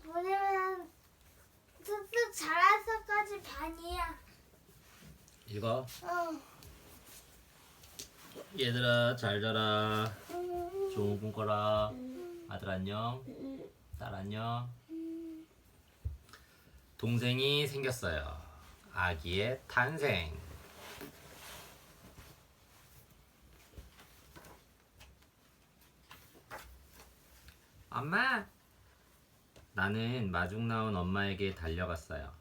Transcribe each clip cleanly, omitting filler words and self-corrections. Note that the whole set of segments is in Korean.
뭐냐면 쓱쓱 자라서까지 반이야. 이거 어. 얘들아 잘 자라. 좋은 꿈 꿔라. 아들 안녕. 딸 안녕. 동생이 생겼어요. 아기의 탄생. 엄마! 나는 마중 나온 엄마에게 달려갔어요.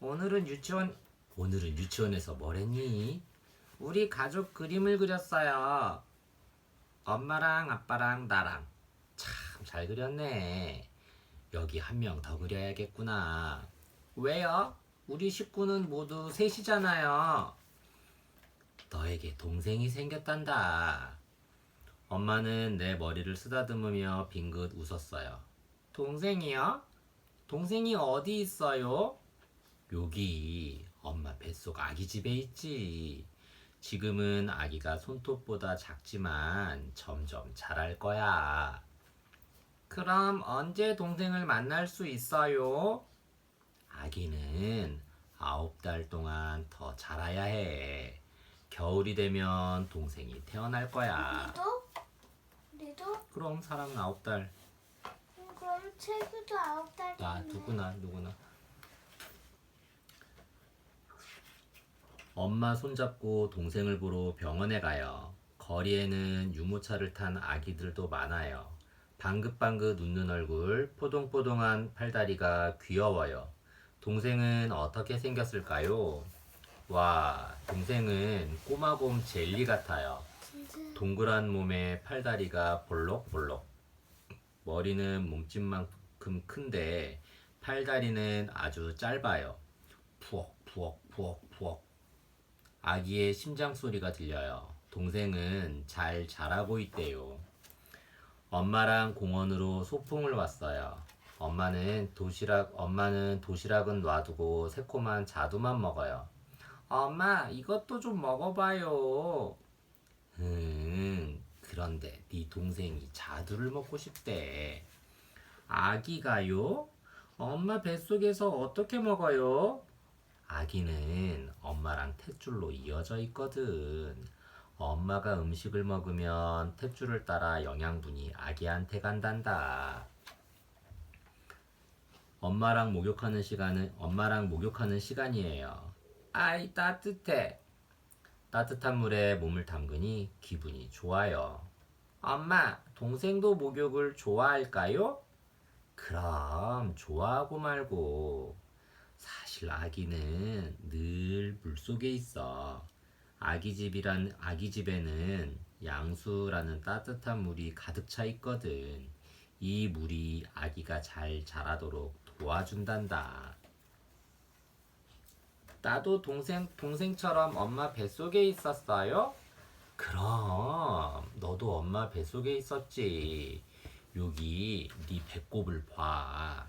오늘은 유치원에서 뭘 했니? 우리 가족 그림을 그렸어요. 엄마랑 아빠랑 나랑. 참 잘 그렸네. 여기 한 명 더 그려야겠구나. 왜요? 우리 식구는 모두 셋이잖아요. 너에게 동생이 생겼단다. 엄마는 내 머리를 쓰다듬으며 빙긋 웃었어요. 동생이요? 동생이 어디 있어요? 여기 엄마 뱃속 아기 집에 있지. 지금은 아기가 손톱보다 작지만 점점 자랄 거야. 그럼 언제 동생을 만날 수 있어요? 아기는 9달 동안 더 자라야 해. 겨울이 되면 동생이 태어날 거야. 우리도? 그럼 사랑은 9달. 그럼 체구도 9달 아, 누구나. 엄마 손잡고 동생을 보러 병원에 가요. 거리에는 유모차를 탄 아기들도 많아요. 방긋방긋 웃는 얼굴, 포동포동한 팔다리가 귀여워요. 동생은 어떻게 생겼을까요? 와, 동생은 꼬마곰 젤리 같아요. 진짜. 동그란 몸에 팔다리가 볼록볼록. 머리는 몸집만큼 큰데 팔다리는 아주 짧아요. 푸억. 아기의 심장 소리가 들려요. 동생은 잘 자라고 있대요. 엄마랑 공원으로 소풍을 왔어요. 엄마는 도시락은 놔두고 새콤한 자두만 먹어요. 엄마, 이것도 좀 먹어봐요. 그런데 네 동생이 자두를 먹고 싶대. 아기가요? 엄마 뱃속에서 어떻게 먹어요? 아기는 엄마랑 탯줄로 이어져 있거든. 엄마가 음식을 먹으면 탯줄을 따라 영양분이 아기한테 간단다. 엄마랑 목욕하는 시간이에요. 아이, 따뜻해. 따뜻한 물에 몸을 담그니 기분이 좋아요. 엄마, 동생도 목욕을 좋아할까요? 그럼 좋아하고 말고. 사실 아기는 늘 물속에 있어. 아기 집에는 양수라는 따뜻한 물이 가득 차 있거든. 이 물이 아기가 잘 자라도록 도와준단다. 나도 동생처럼 엄마 뱃속에 있었어요? 그럼 너도 엄마 뱃속에 있었지. 여기 네 배꼽을 봐.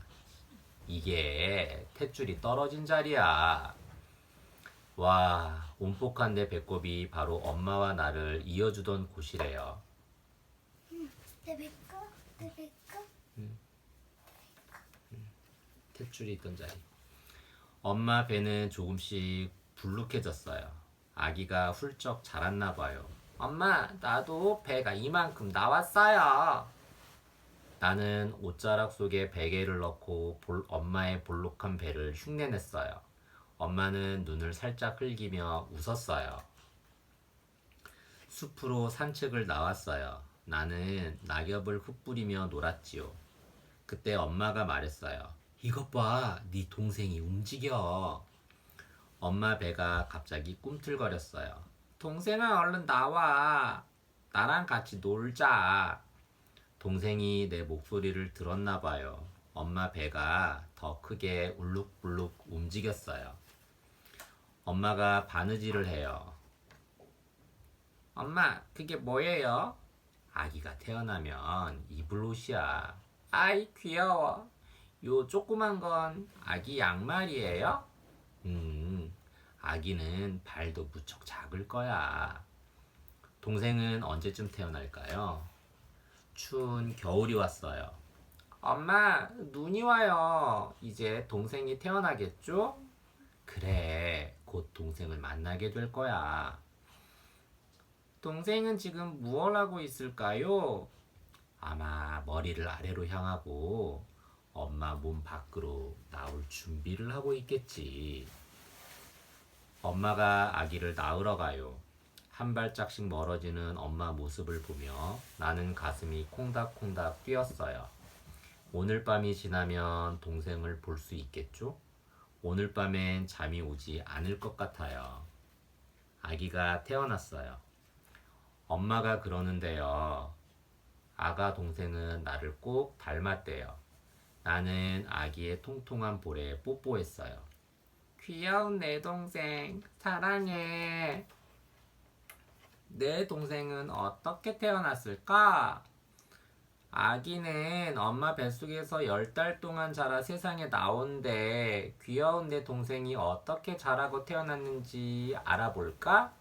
이게 탯줄이 떨어진 자리야. 와, 온폭한 내 배꼽이 바로 엄마와 나를 이어주던 곳이래요. 내 배꼽. 탯줄이 있던 자리. 엄마 배는 조금씩 불룩해졌어요. 아기가 훌쩍 자랐나 봐요. 엄마, 나도 배가 이만큼 나왔어요. 나는 옷자락 속에 베개를 넣고 엄마의 볼록한 배를 흉내냈어요. 엄마는 눈을 살짝 흘기며 웃었어요. 숲으로 산책을 나왔어요. 나는 낙엽을 흩뿌리며 놀았지요. 그때 엄마가 말했어요. 이것 봐, 네 동생이 움직여. 엄마 배가 갑자기 꿈틀거렸어요. 동생아, 얼른 나와. 나랑 같이 놀자. 동생이 내 목소리를 들었나 봐요. 엄마 배가 더 크게 울룩불룩 움직였어요. 엄마가 바느질을 해요. 엄마, 그게 뭐예요? 아기가 태어나면 입을 옷이야. 아이, 귀여워. 요 조그만 건 아기 양말이에요? 아기는 발도 무척 작을 거야. 동생은 언제쯤 태어날까요? 추운 겨울이 왔어요. 엄마, 눈이 와요. 이제 동생이 태어나겠죠? 그래, 곧 동생을 만나게 될 거야. 동생은 지금 무얼 하고 있을까요? 아마 머리를 아래로 향하고 엄마 몸 밖으로 나올 준비를 하고 있겠지. 엄마가 아기를 낳으러 가요. 한 발짝씩 멀어지는 엄마 모습을 보며 나는 가슴이 콩닥콩닥 뛰었어요. 오늘 밤이 지나면 동생을 볼 수 있겠죠? 오늘 밤엔 잠이 오지 않을 것 같아요. 아기가 태어났어요. 엄마가 그러는데요. 아가 동생은 나를 꼭 닮았대요. 나는 아기의 통통한 볼에 뽀뽀했어요. 귀여운 내 동생, 사랑해. 내 동생은 어떻게 태어났을까? 아기는 엄마 뱃속에서 10달 동안 자라 세상에 나온대. 귀여운 내 동생이 어떻게 자라고 태어났는지 알아볼까?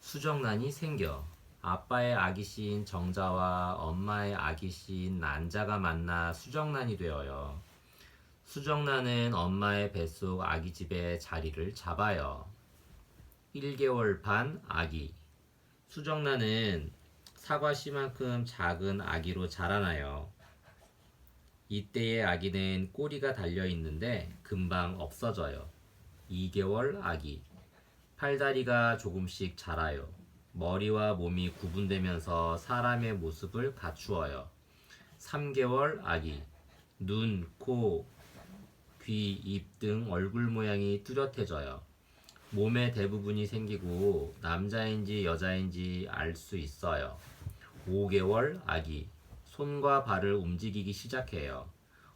수정란이 생겨. 아빠의 아기씨인 정자와 엄마의 아기씨인 난자가 만나 수정란이 되어요. 수정란은 엄마의 뱃속 아기집에 자리를 잡아요. 1개월 반 아기. 수정란은 사과씨만큼 작은 아기로 자라나요. 이때의 아기는 꼬리가 달려있는데 금방 없어져요. 2개월 아기. 팔다리가 조금씩 자라요. 머리와 몸이 구분되면서 사람의 모습을 갖추어요. 3개월 아기. 눈, 코, 귀, 입 등 얼굴 모양이 뚜렷해져요. 몸의 대부분이 생기고 남자인지 여자인지 알 수 있어요. 5개월 아기. 손과 발을 움직이기 시작해요.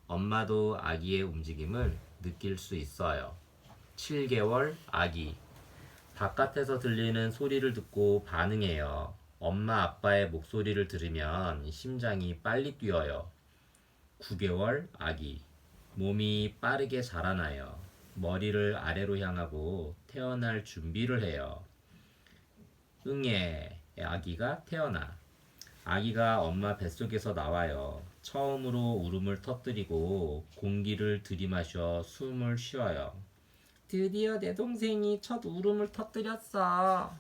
엄마도 아기의 움직임을 느낄 수 있어요. 7개월 아기. 바깥에서 들리는 소리를 듣고 반응해요. 엄마 아빠의 목소리를 들으면 심장이 빨리 뛰어요. 9개월 아기. 몸이 빠르게 자라나요. 머리를 아래로 향하고 태어날 준비를 해요. 응애, 아기가 태어나. 아기가 엄마 뱃속에서 나와요. 처음으로 울음을 터뜨리고 공기를 들이마셔 숨을 쉬어요. 드디어 내 동생이 첫 울음을 터뜨렸어.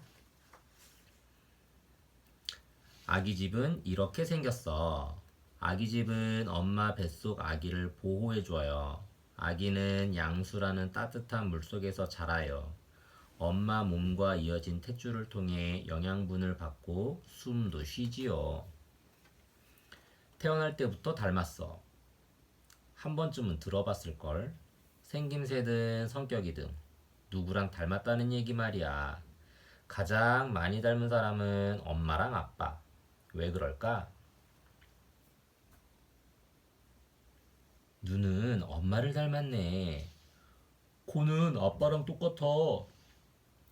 아기집은 이렇게 생겼어. 아기집은 엄마 뱃속 아기를 보호해줘요. 아기는 양수라는 따뜻한 물속에서 자라요. 엄마 몸과 이어진 탯줄을 통해 영양분을 받고 숨도 쉬지요. 태어날 때부터 닮았어. 한 번쯤은 들어봤을걸. 생김새든 성격이든 누구랑 닮았다는 얘기 말이야. 가장 많이 닮은 사람은 엄마랑 아빠. 왜 그럴까? 눈은 엄마를 닮았네. 코는 아빠랑 똑같아.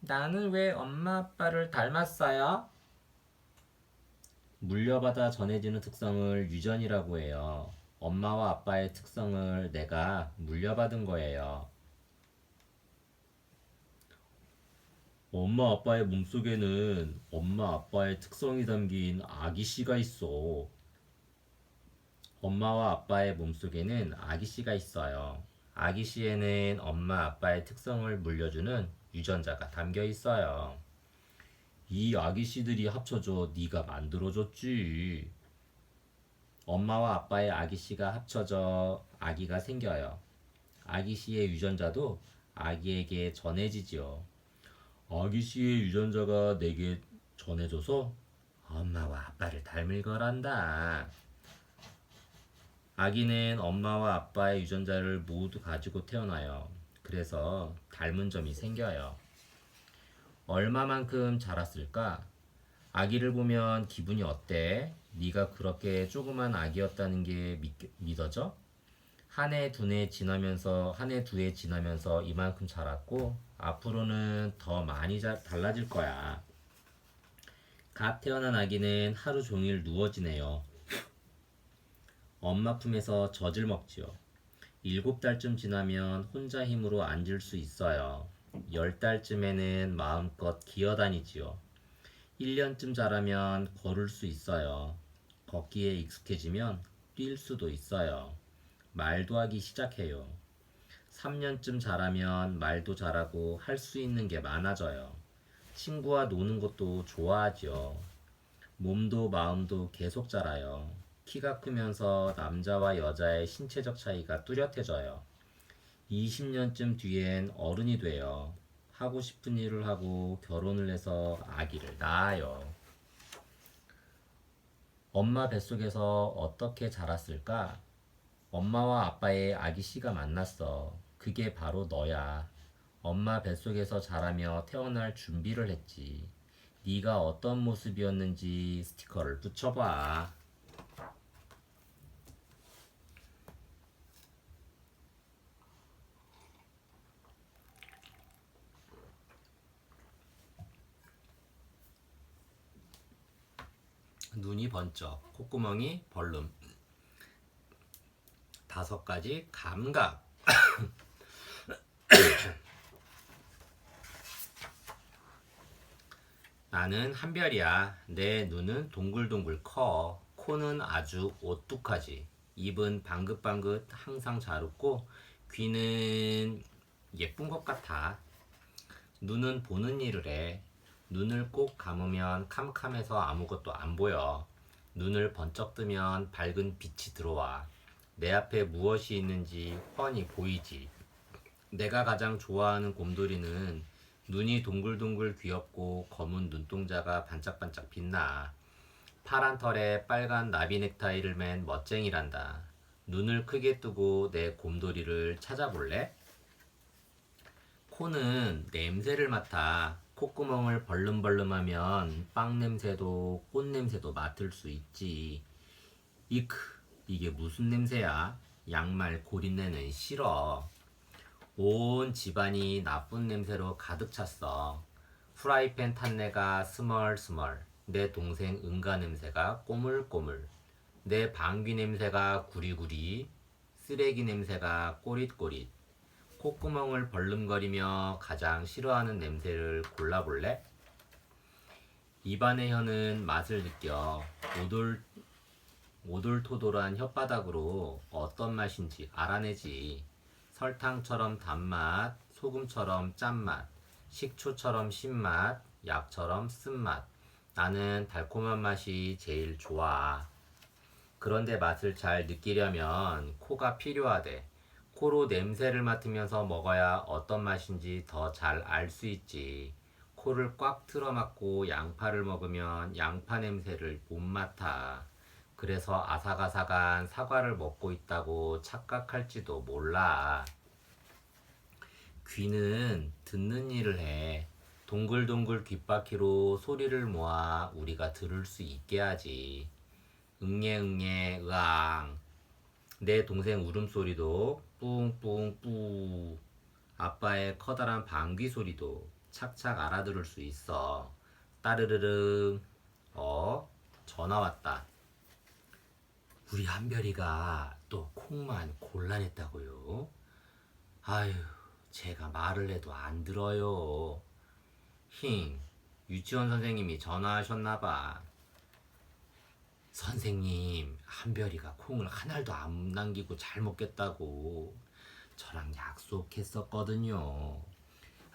나는 왜 엄마 아빠를 닮았어요? 물려받아 전해지는 특성을 유전이라고 해요. 엄마와 아빠의 특성을 내가 물려받은 거예요. 엄마 아빠의 몸속에는 엄마 아빠의 특성이 담긴 아기씨가 있어. 엄마와 아빠의 몸속에는 아기씨가 있어요. 아기씨에는 엄마 아빠의 특성을 물려주는 유전자가 담겨 있어요. 이 아기씨들이 합쳐져 네가 만들어줬지. 엄마와 아빠의 아기씨가 합쳐져 아기가 생겨요. 아기씨의 유전자도 아기에게 전해지지요. 아기씨의 유전자가 내게 전해져서 엄마와 아빠를 닮을 거란다. 아기는 엄마와 아빠의 유전자를 모두 가지고 태어나요. 그래서 닮은 점이 생겨요. 얼마만큼 자랐을까? 아기를 보면 기분이 어때? 네가 그렇게 조그만 아기였다는 게 믿어져? 한 해, 두 해 지나면서 이만큼 자랐고 앞으로는 더 많이 달라질 거야. 갓 태어난 아기는 하루 종일 누워 지내요. 엄마 품에서 젖을 먹지요. 7달쯤 지나면 혼자 힘으로 앉을 수 있어요. 10달쯤에는 마음껏 기어다니지요. 1년쯤 자라면 걸을 수 있어요. 걷기에 익숙해지면 뛸 수도 있어요. 말도 하기 시작해요. 3년쯤 자라면 말도 잘하고 할 수 있는 게 많아져요. 친구와 노는 것도 좋아하죠. 몸도 마음도 계속 자라요. 키가 크면서 남자와 여자의 신체적 차이가 뚜렷해져요. 20년쯤 뒤엔 어른이 돼요. 하고 싶은 일을 하고 결혼을 해서 아기를 낳아요. 엄마 뱃속에서 어떻게 자랐을까? 엄마와 아빠의 아기 씨가 만났어. 그게 바로 너야. 엄마 뱃속에서 자라며 태어날 준비를 했지. 네가 어떤 모습이었는지 스티커를 붙여봐. 눈이 번쩍, 콧구멍이 벌름. 5가지 감각. 나는 한별이야. 내 눈은 동글동글 커. 코는 아주 오뚝하지. 입은 방긋방긋 항상 잘 웃고 귀는 예쁜 것 같아. 눈은 보는 일을 해. 눈을 꼭 감으면 캄캄해서 아무것도 안 보여. 눈을 번쩍 뜨면 밝은 빛이 들어와. 내 앞에 무엇이 있는지 훤히 보이지. 내가 가장 좋아하는 곰돌이는 눈이 동글동글 귀엽고 검은 눈동자가 반짝반짝 빛나. 파란 털에 빨간 나비 넥타이를 맨 멋쟁이란다. 눈을 크게 뜨고 내 곰돌이를 찾아볼래? 코는 냄새를 맡아. 콧구멍을 벌름벌름하면 빵 냄새도 꽃 냄새도 맡을 수 있지. 이크, 이게 무슨 냄새야? 양말 고린내는 싫어. 온 집안이 나쁜 냄새로 가득 찼어. 프라이팬 탄내가 스멀스멀. 내 동생 은가 냄새가 꼬물꼬물. 내 방귀 냄새가 구리구리. 쓰레기 냄새가 꼬릿꼬릿. 콧구멍을 벌름거리며 가장 싫어하는 냄새를 골라볼래? 입안의 혀는 맛을 느껴. 오돌토돌한 혓바닥으로 어떤 맛인지 알아내지. 설탕처럼 단맛, 소금처럼 짠맛, 식초처럼 신맛, 약처럼 쓴맛. 나는 달콤한 맛이 제일 좋아. 그런데 맛을 잘 느끼려면 코가 필요하대. 코로 냄새를 맡으면서 먹어야 어떤 맛인지 더 잘 알 수 있지. 코를 꽉 틀어 막고 양파를 먹으면 양파 냄새를 못 맡아. 그래서 아삭아삭한 사과를 먹고 있다고 착각할지도 몰라. 귀는 듣는 일을 해. 동글동글 귓바퀴로 소리를 모아 우리가 들을 수 있게 하지. 응애응애 으앙. 내 동생 울음소리도 뿡뿡뿌. 아빠의 커다란 방귀 소리도 착착 알아들을 수 있어. 따르르릉. 전화 왔다. 우리 한별이가 또 콩만 곤란했다고요? 아휴, 제가 말을 해도 안 들어요. 유치원 선생님이 전화하셨나봐. 선생님, 한별이가 콩을 하나도 안 남기고 잘 먹겠다고 저랑 약속했었거든요.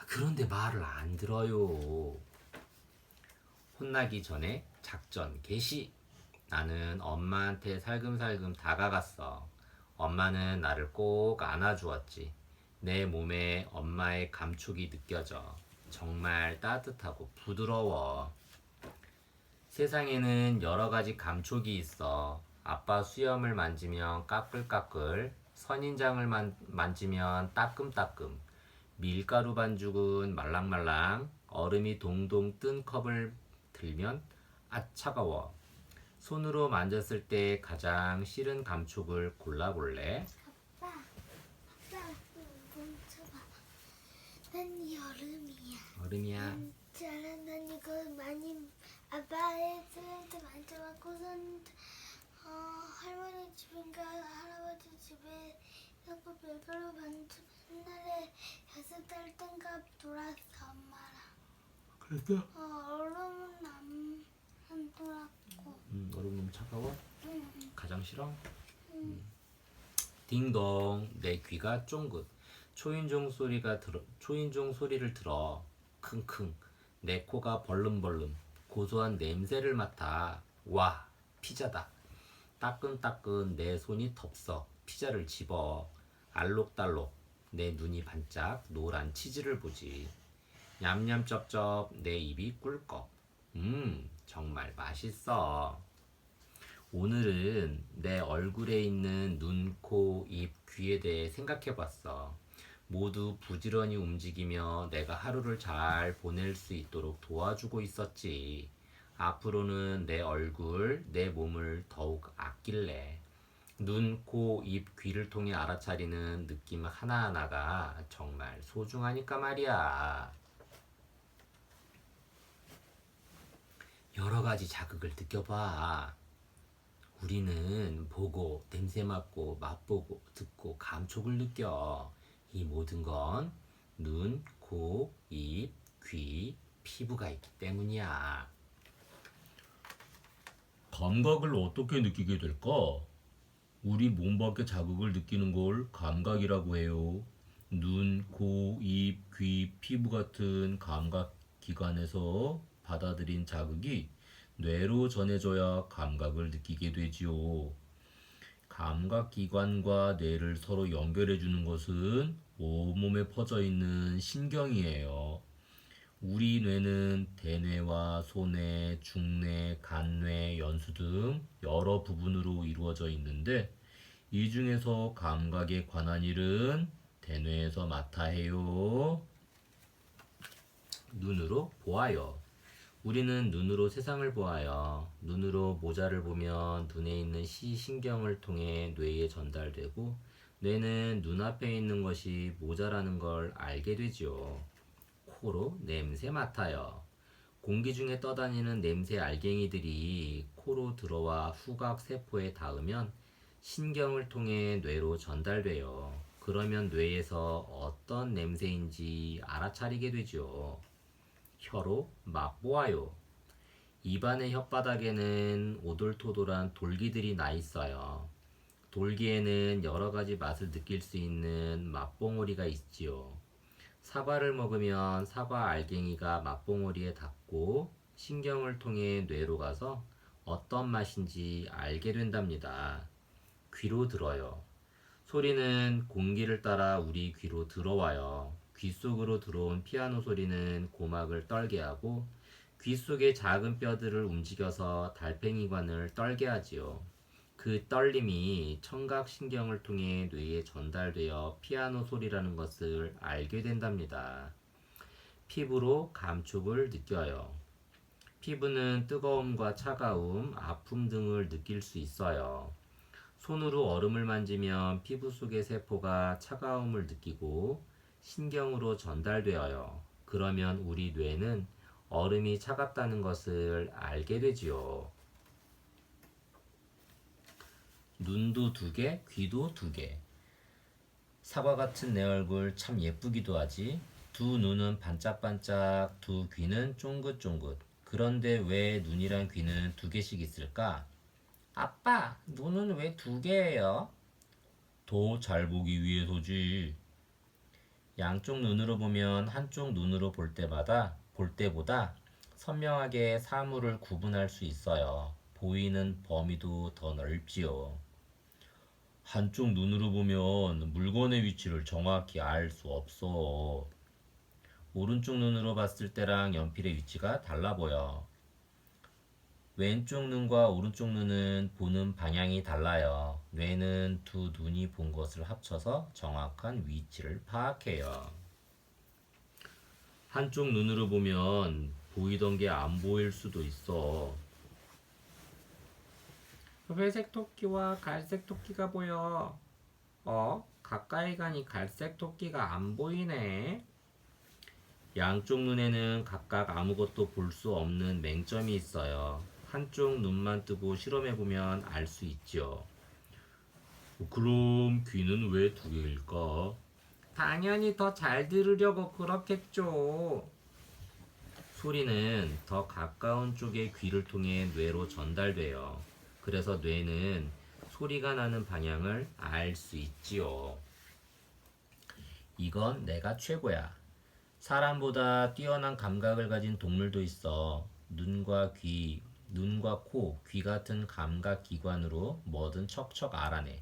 그런데 말을 안 들어요. 혼나기 전에 작전 개시. 나는 엄마한테 살금살금 다가갔어. 엄마는 나를 꼭 안아주었지. 내 몸에 엄마의 감촉이 느껴져. 정말 따뜻하고 부드러워. 세상에는 여러 가지 감촉이 있어. 아빠 수염을 만지면 까끌까끌, 선인장을 만지면 따끔따끔, 밀가루 반죽은 말랑말랑, 얼음이 동동 뜬 컵을 들면 아 차가워. 손으로 만졌을 때 가장 싫은 감촉을 골라볼래? 아빠, 멈춰봐. 난 여름이야. 얼음이야. 난 이거 많이 아빠의 쓰레기 만져봤고선 할머니 집인가 할아버지 집에 자꾸 밀가루 반죽 옛날에 6살 땐가 놀았어 엄마랑. 그랬어? 얼음은 안 놀았고. 얼음 너무 차가워? 응. 가장 싫어? 딩동, 내 귀가 쫑긋. 초인종 소리를 들어. 킁킁. 내 코가 벌름벌름. 고소한 냄새를 맡아. 와, 피자다. 따끈따끈 내 손이 덥석. 피자를 집어. 알록달록 내 눈이 반짝 노란 치즈를 보지. 냠냠쩝쩝 내 입이 꿀꺽. 정말 맛있어. 오늘은 내 얼굴에 있는 눈, 코, 입, 귀에 대해 생각해 봤어. 모두 부지런히 움직이며 내가 하루를 잘 보낼 수 있도록 도와주고 있었지. 앞으로는 내 얼굴, 내 몸을 더욱 아낄래. 눈, 코, 입, 귀를 통해 알아차리는 느낌 하나하나가 정말 소중하니까 말이야. 여러 가지 자극을 느껴봐. 우리는 보고, 냄새 맡고, 맛보고, 듣고, 감촉을 느껴. 이 모든 건 눈, 코, 입, 귀, 피부가 있기 때문이야. 감각을 어떻게 느끼게 될까? 우리 몸 밖의 자극을 느끼는 걸 감각이라고 해요. 눈, 코, 입, 귀, 피부 같은 감각 기관에서 받아들인 자극이 뇌로 전해져야 감각을 느끼게 되지요. 감각 기관과 뇌를 서로 연결해 주는 것은 온몸에 퍼져 있는 신경이에요. 우리 뇌는 대뇌와 소뇌, 중뇌, 간뇌, 연수 등 여러 부분으로 이루어져 있는데 이 중에서 감각에 관한 일은 대뇌에서 맡아 해요. 눈으로 보아요. 우리는 눈으로 세상을 보아요. 눈으로 모자를 보면 눈에 있는 시신경을 통해 뇌에 전달되고 뇌는 눈앞에 있는 것이 모자라는 걸 알게 되지요. 코로 냄새 맡아요. 공기 중에 떠다니는 냄새 알갱이들이 코로 들어와 후각 세포에 닿으면 신경을 통해 뇌로 전달돼요. 그러면 뇌에서 어떤 냄새인지 알아차리게 되죠. 혀로 맛보아요. 입안의 혓바닥에는 오돌토돌한 돌기들이 나 있어요. 돌기에는 여러 가지 맛을 느낄 수 있는 맛봉오리가 있지요. 사과를 먹으면 사과 알갱이가 맛봉오리에 닿고 신경을 통해 뇌로 가서 어떤 맛인지 알게 된답니다. 귀로 들어요. 소리는 공기를 따라 우리 귀로 들어와요. 귀 속으로 들어온 피아노 소리는 고막을 떨게 하고 귀 속의 작은 뼈들을 움직여서 달팽이관을 떨게 하지요. 그 떨림이 청각신경을 통해 뇌에 전달되어 피아노 소리라는 것을 알게 된답니다. 피부로 감촉을 느껴요. 피부는 뜨거움과 차가움, 아픔 등을 느낄 수 있어요. 손으로 얼음을 만지면 피부 속의 세포가 차가움을 느끼고 신경으로 전달되어요. 그러면 우리 뇌는 얼음이 차갑다는 것을 알게 되지요. 눈도 2개, 귀도 2개. 사과 같은 내 얼굴 참 예쁘기도 하지. 두 눈은 반짝반짝, 두 귀는 쫑긋쫑긋. 그런데 왜 눈이랑 귀는 2개씩 있을까? 아빠, 눈은 왜 2개예요? 더 잘 보기 위해서지. 양쪽 눈으로 보면 한쪽 눈으로 볼 때보다 선명하게 사물을 구분할 수 있어요. 보이는 범위도 더 넓지요. 한쪽 눈으로 보면 물건의 위치를 정확히 알 수 없어. 오른쪽 눈으로 봤을 때랑 연필의 위치가 달라 보여. 왼쪽 눈과 오른쪽 눈은 보는 방향이 달라요. 뇌는 두 눈이 본 것을 합쳐서 정확한 위치를 파악해요. 한쪽 눈으로 보면 보이던 게 안 보일 수도 있어. 회색 토끼와 갈색 토끼가 보여. 가까이 가니 갈색 토끼가 안 보이네. 양쪽 눈에는 각각 아무것도 볼 수 없는 맹점이 있어요. 한쪽 눈만 뜨고 실험해보면 알 수 있죠. 그럼 귀는 왜 2개일까? 당연히 더 잘 들으려고 그렇겠죠. 소리는 더 가까운 쪽의 귀를 통해 뇌로 전달돼요. 그래서 뇌는 소리가 나는 방향을 알 수 있지요. 이건 내가 최고야. 사람보다 뛰어난 감각을 가진 동물도 있어. 눈과 코, 귀 같은 감각 기관으로 뭐든 척척 알아내.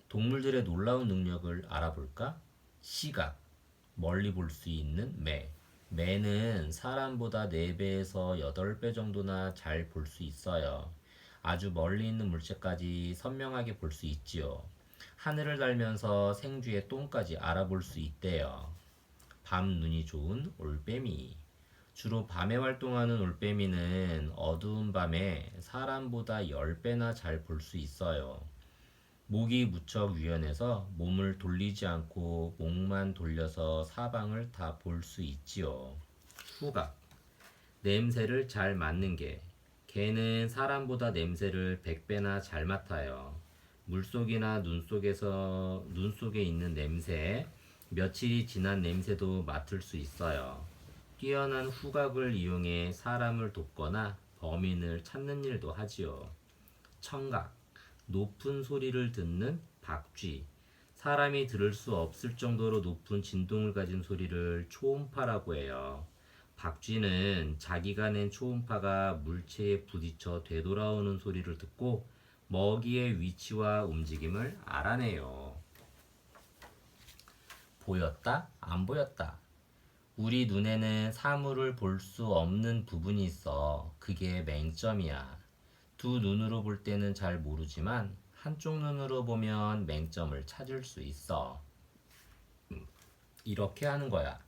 동물들의 놀라운 능력을 알아볼까? 시각, 멀리 볼 수 있는 매. 매는 사람보다 4배에서 8배 정도나 잘 볼 수 있어요. 아주 멀리 있는 물체까지 선명하게 볼 수 있지요. 하늘을 달면서 생쥐의 똥까지 알아볼 수 있대요. 밤 눈이 좋은 올빼미. 주로 밤에 활동하는 올빼미는 어두운 밤에 사람보다 10배나 잘 볼 수 있어요. 목이 무척 유연해서 몸을 돌리지 않고 목만 돌려서 사방을 다 볼 수 있지요. 후각. 냄새를 잘 맡는 개. 개는 사람보다 냄새를 100배나 잘 맡아요. 물속이나 눈 속에 있는 냄새, 며칠이 지난 냄새도 맡을 수 있어요. 뛰어난 후각을 이용해 사람을 돕거나 범인을 찾는 일도 하지요. 청각. 높은 소리를 듣는 박쥐. 사람이 들을 수 없을 정도로 높은 진동을 가진 소리를 초음파라고 해요. 박쥐는 자기가 낸 초음파가 물체에 부딪혀 되돌아오는 소리를 듣고 먹이의 위치와 움직임을 알아내요. 보였다, 안 보였다. 우리 눈에는 사물을 볼 수 없는 부분이 있어. 그게 맹점이야. 두 눈으로 볼 때는 잘 모르지만 한쪽 눈으로 보면 맹점을 찾을 수 있어. 이렇게 하는 거야.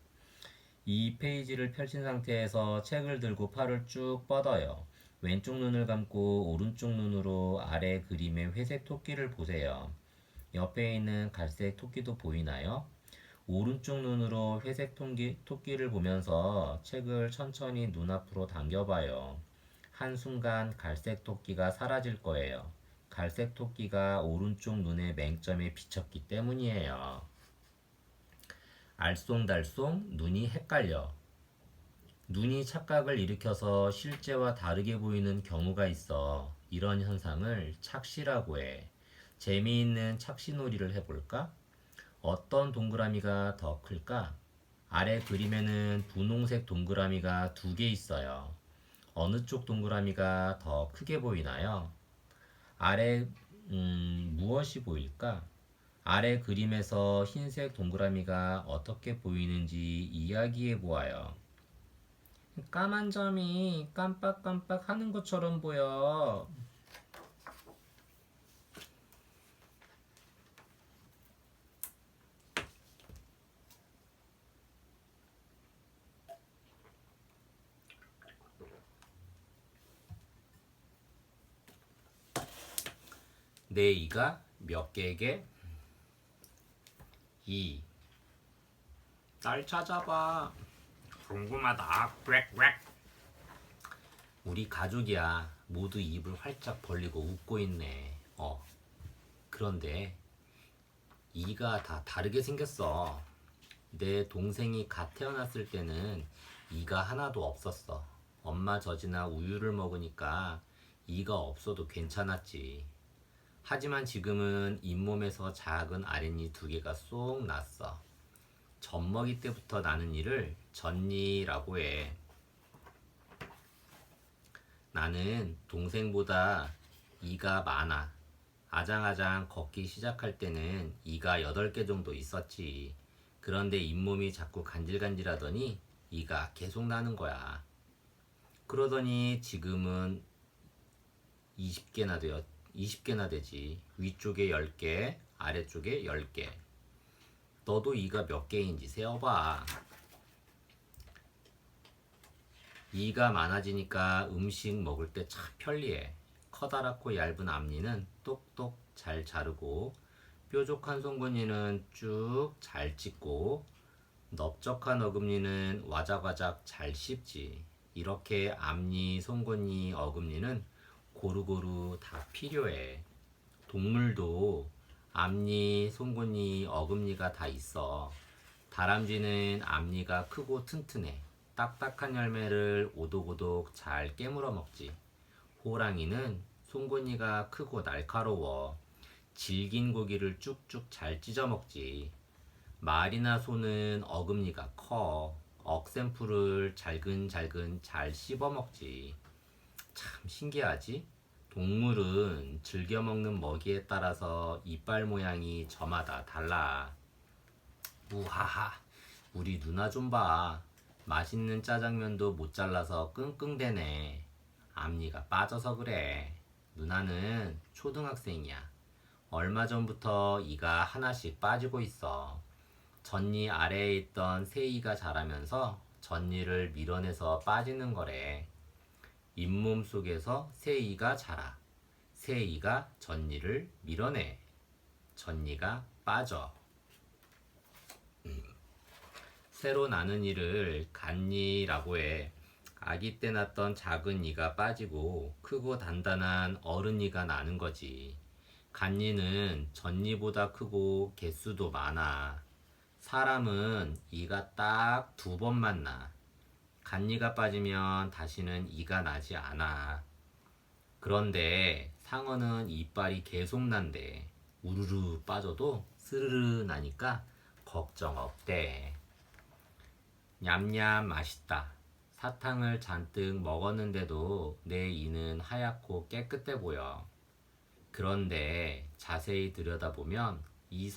이 페이지를 펼친 상태에서 책을 들고 팔을 쭉 뻗어요. 왼쪽 눈을 감고 오른쪽 눈으로 아래 그림의 회색 토끼를 보세요. 옆에 있는 갈색 토끼도 보이나요? 오른쪽 눈으로 회색 토끼를 보면서 책을 천천히 눈앞으로 당겨봐요. 한순간 갈색 토끼가 사라질 거예요. 갈색 토끼가 오른쪽 눈의 맹점에 비쳤기 때문이에요. 알쏭달쏭 눈이 헷갈려. 눈이 착각을 일으켜서 실제와 다르게 보이는 경우가 있어. 이런 현상을 착시라고 해. 재미있는 착시놀이를 해볼까? 어떤 동그라미가 더 클까? 아래 그림에는 분홍색 동그라미가 2개 있어요. 어느 쪽 동그라미가 더 크게 보이나요? 아래 무엇이 보일까? 아래 그림에서 흰색 동그라미가 어떻게 보이는지 이야기해 보아요. 까만 점이 깜빡깜빡 하는 것처럼 보여. 내 이가 몇 개게? 2. 날 찾아봐. 궁금하다. 꽥꽥. 우리 가족이야. 모두 입을 활짝 벌리고 웃고 있네. 그런데 이가 다 다르게 생겼어. 내 동생이 갓 태어났을 때는 이가 하나도 없었어. 엄마 젖이나 우유를 먹으니까 이가 없어도 괜찮았지. 하지만 지금은 잇몸에서 작은 아랫니 2개가 쏙 났어. 젖먹이 때부터 나는 이를 젖니라고 해. 나는 동생보다 이가 많아. 아장아장 걷기 시작할 때는 이가 8개 정도 있었지. 그런데 잇몸이 자꾸 간질간질하더니 이가 계속 나는 거야. 그러더니 지금은 20개나 되지. 위쪽에 10개, 아래쪽에 10개. 너도 이가 몇 개인지 세어봐. 이가 많아지니까 음식 먹을 때 참 편리해. 커다랗고 얇은 앞니는 똑똑 잘 자르고, 뾰족한 송곳니는 쭉 잘 찢고, 넓적한 어금니는 와작와작 잘 씹지. 이렇게 앞니, 송곳니, 어금니는 고루고루 다 필요해. 동물도 앞니, 송곳니, 어금니가 다 있어. 다람쥐는 앞니가 크고 튼튼해. 딱딱한 열매를 오독오독 잘 깨물어 먹지. 호랑이는 송곳니가 크고 날카로워. 질긴 고기를 쭉쭉 잘 찢어 먹지. 말이나 소는 어금니가 커. 억센풀을 잘근잘근 잘 씹어 먹지. 참 신기하지? 동물은 즐겨 먹는 먹이에 따라서 이빨 모양이 저마다 달라. 우하하, 우리 누나 좀 봐. 맛있는 짜장면도 못 잘라서 끙끙대네. 앞니가 빠져서 그래. 누나는 초등학생이야. 얼마 전부터 이가 하나씩 빠지고 있어. 전니 아래에 있던 새이가 자라면서 전니를 밀어내서 빠지는 거래. 잇몸 속에서 새이가 자라. 새이가 전니를 밀어내. 전니가 빠져. 새로 나는 이를 간니라고 해. 아기 때 났던 작은 이가 빠지고 크고 단단한 어른 이가 나는 거지. 간니는 전니보다 크고 개수도 많아. 사람은 이가 딱 2번만 나. 간니가 빠지면 다시는 이가 나지 않아. 그런데 상어는 이빨이 계속 난대. 우르르 빠져도 스르르 나니까 걱정 없대. 냠냠 맛있다. 사탕을 잔뜩 먹었는데도 내 이는 하얗고 깨끗해 보여. 그런데 자세히 들여다보면 이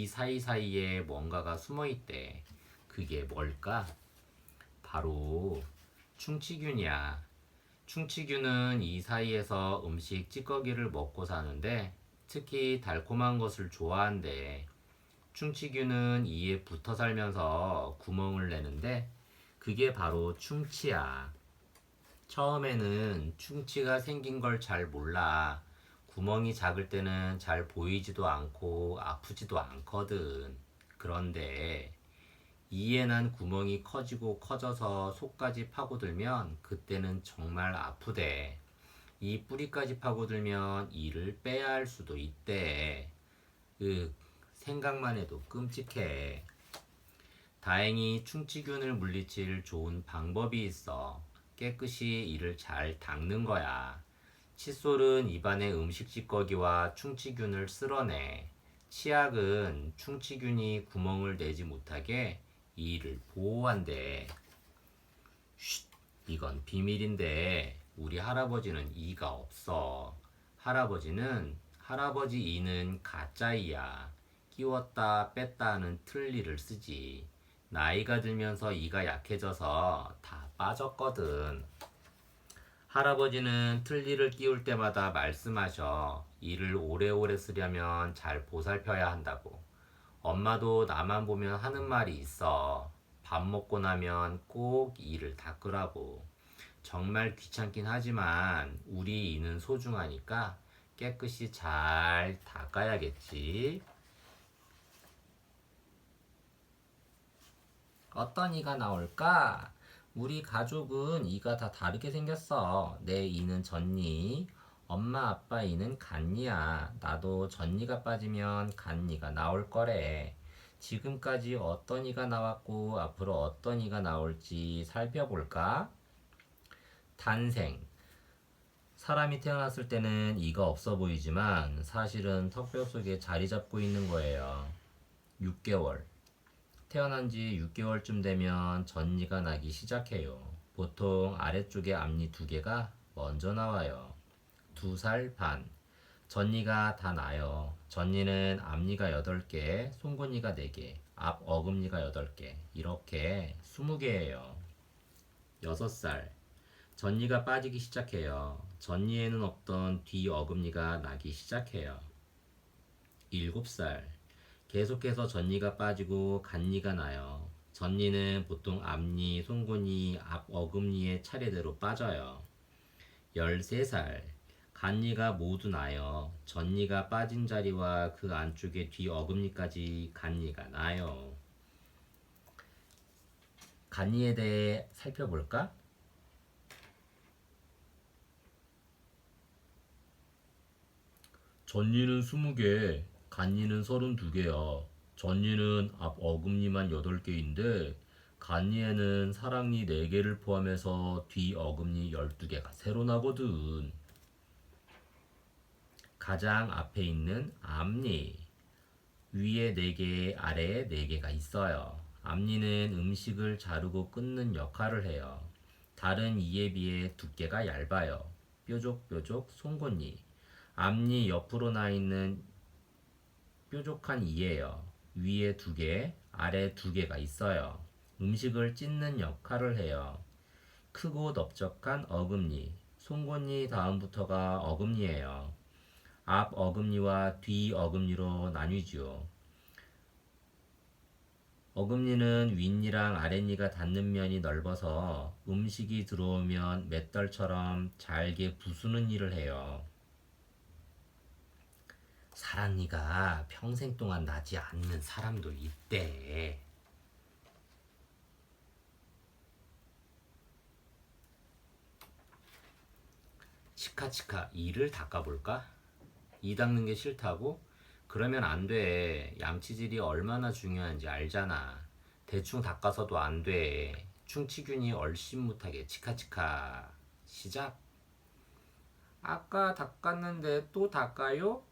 사이사이에 뭔가가 숨어 있대. 그게 뭘까? 바로 충치균이야. 충치균은 이 사이에서 음식 찌꺼기를 먹고 사는데 특히 달콤한 것을 좋아한대. 충치균은 이에 붙어 살면서 구멍을 내는데 그게 바로 충치야. 처음에는 충치가 생긴 걸 잘 몰라. 구멍이 작을 때는 잘 보이지도 않고 아프지도 않거든. 그런데 이에 난 구멍이 커지고 커져서 속까지 파고들면 그때는 정말 아프대. 이 뿌리까지 파고들면 이를 빼야 할 수도 있대. 생각만 해도 끔찍해. 다행히 충치균을 물리칠 좋은 방법이 있어. 깨끗이 이를 잘 닦는 거야. 칫솔은 입안의 음식 찌꺼기와 충치균을 쓸어내. 치약은 충치균이 구멍을 내지 못하게 이를 보호한대. 쉿, 이건 비밀인데 우리 할아버지는 이가 없어. 할아버지 이는 가짜 이야. 끼웠다 뺐다 하는 틀니를 쓰지. 나이가 들면서 이가 약해져서 다 빠졌거든. 할아버지는 틀니를 끼울 때마다 말씀하셔. 이를 오래오래 쓰려면 잘 보살펴야 한다고. 엄마도 나만 보면 하는 말이 있어. 밥 먹고 나면 꼭 이를 닦으라고. 정말 귀찮긴 하지만 우리 이는 소중하니까 깨끗이 잘 닦아야겠지. 어떤 이가 나올까? 우리 가족은 이가 다 다르게 생겼어. 내 이는 전니, 엄마 아빠 이는 간니야. 나도 전니가 빠지면 간니가 나올 거래. 지금까지 어떤 이가 나왔고 앞으로 어떤 이가 나올지 살펴볼까? 탄생. 사람이 태어났을 때는 이가 없어 보이지만 사실은 턱뼈 속에 자리 잡고 있는 거예요. 6개월. 태어난 지 6개월쯤 되면 전니가 나기 시작해요. 보통 아래쪽에 앞니 2개가 먼저 나와요. 2살 반. 전니가 다 나요. 전니는 앞니가 8개, 송곳니가 4개, 앞 어금니가 8개, 이렇게 20개예요. 6살. 전니가 빠지기 시작해요. 전니에는 없던 뒤 어금니가 나기 시작해요. 7살. 계속해서 전니가 빠지고 간니가 나요. 전니는 보통 앞니, 송곳니, 앞 어금니의 차례대로 빠져요. 13살. 간니가 모두 나요. 전니가 빠진 자리와 그 안쪽의 뒤 어금니까지 간니가 나요. 간니에 대해 살펴볼까? 전니는 20개, 간니는 32개야. 전니는 앞 어금니만 8개인데 간니에는 사랑니 4개를 포함해서 뒤 어금니 12개가 새로 나거든. 가장 앞에 있는 앞니. 위에 4개, 아래에 4개가 있어요. 앞니는 음식을 자르고 끊는 역할을 해요. 다른 이에 비해 두께가 얇아요. 뾰족뾰족 송곳니. 앞니 옆으로 나 있는 뾰족한 이예요. 위에 2개, 아래 2개가 있어요. 음식을 찢는 역할을 해요. 크고 넓적한 어금니. 송곳니 다음부터가 어금니예요. 앞 어금니와 뒤 어금니로 나뉘지요. 어금니는 윗니랑 아랫니가 닿는 면이 넓어서 음식이 들어오면 맷돌처럼 잘게 부수는 일을 해요. 사랑니가 평생 동안 나지 않는 사람도 있대. 치카치카 이를 닦아볼까? 이 닦는 게 싫다고? 그러면 안 돼. 양치질이 얼마나 중요한지 알잖아. 대충 닦아서도 안 돼. 충치균이 얼씬 못하게 치카치카. 시작. 아까 닦았는데 또 닦아요?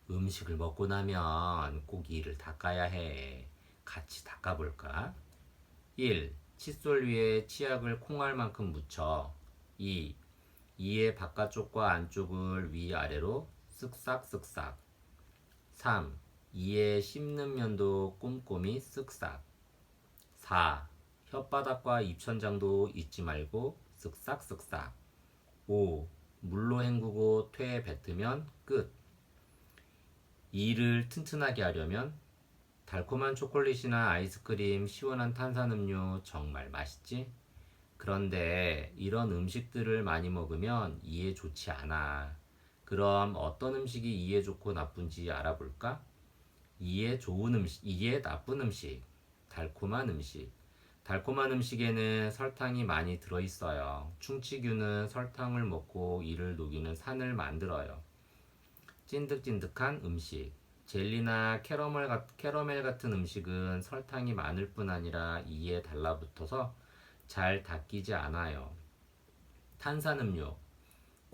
음식을 먹고 나면 꼭 이를 닦아야 해. 같이 닦아볼까? 1. 칫솔 위에 치약을 콩알만큼 묻혀. 2. 이의 바깥쪽과 안쪽을 위아래로 쓱싹쓱싹. 3. 이에 씹는 면도 꼼꼼히 쓱싹. 4. 혓바닥과 입천장도 잊지 말고 쓱싹쓱싹. 5. 물로 헹구고 퇴에 뱉으면 끝. 이를 튼튼하게 하려면 달콤한 초콜릿이나 아이스크림, 시원한 탄산음료 정말 맛있지? 그런데 이런 음식들을 많이 먹으면 이에 좋지 않아. 그럼 어떤 음식이 이에 좋고 나쁜지 알아볼까? 이에 좋은 음식, 이에 나쁜 음식, 달콤한 음식. 달콤한 음식에는 설탕이 많이 들어있어요. 충치균은 설탕을 먹고 이를 녹이는 산을 만들어요. 찐득찐득한 음식. 젤리나 캐러멜 같은 음식은 설탕이 많을 뿐 아니라 이에 달라붙어서 잘 닦이지 않아요. 탄산음료.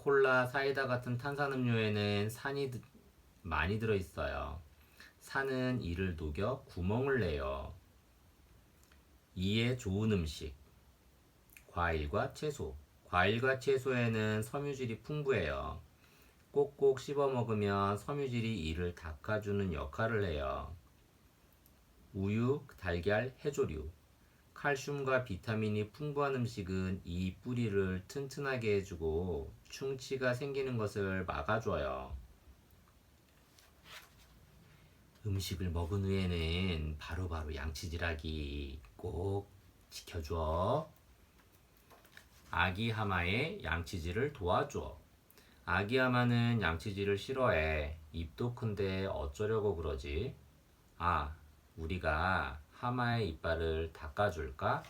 콜라, 사이다 같은 탄산음료에는 산이 많이 들어있어요. 산은 이를 녹여 구멍을 내요. 이에 좋은 음식. 과일과 채소. 과일과 채소에는 섬유질이 풍부해요. 꼭꼭 씹어 먹으면 섬유질이 이를 닦아주는 역할을 해요. 우유, 달걀, 해조류. 칼슘과 비타민이 풍부한 음식은 이 뿌리를 튼튼하게 해주고 충치가 생기는 것을 막아줘요. 음식을 먹은 후에는 바로바로 양치질하기 꼭 지켜줘. 아기 하마의 양치질을 도와줘. 아기 하마는 양치질을 싫어해. 입도 큰데 어쩌려고 그러지? 아, 우리가 하마의 이빨을 닦아줄까?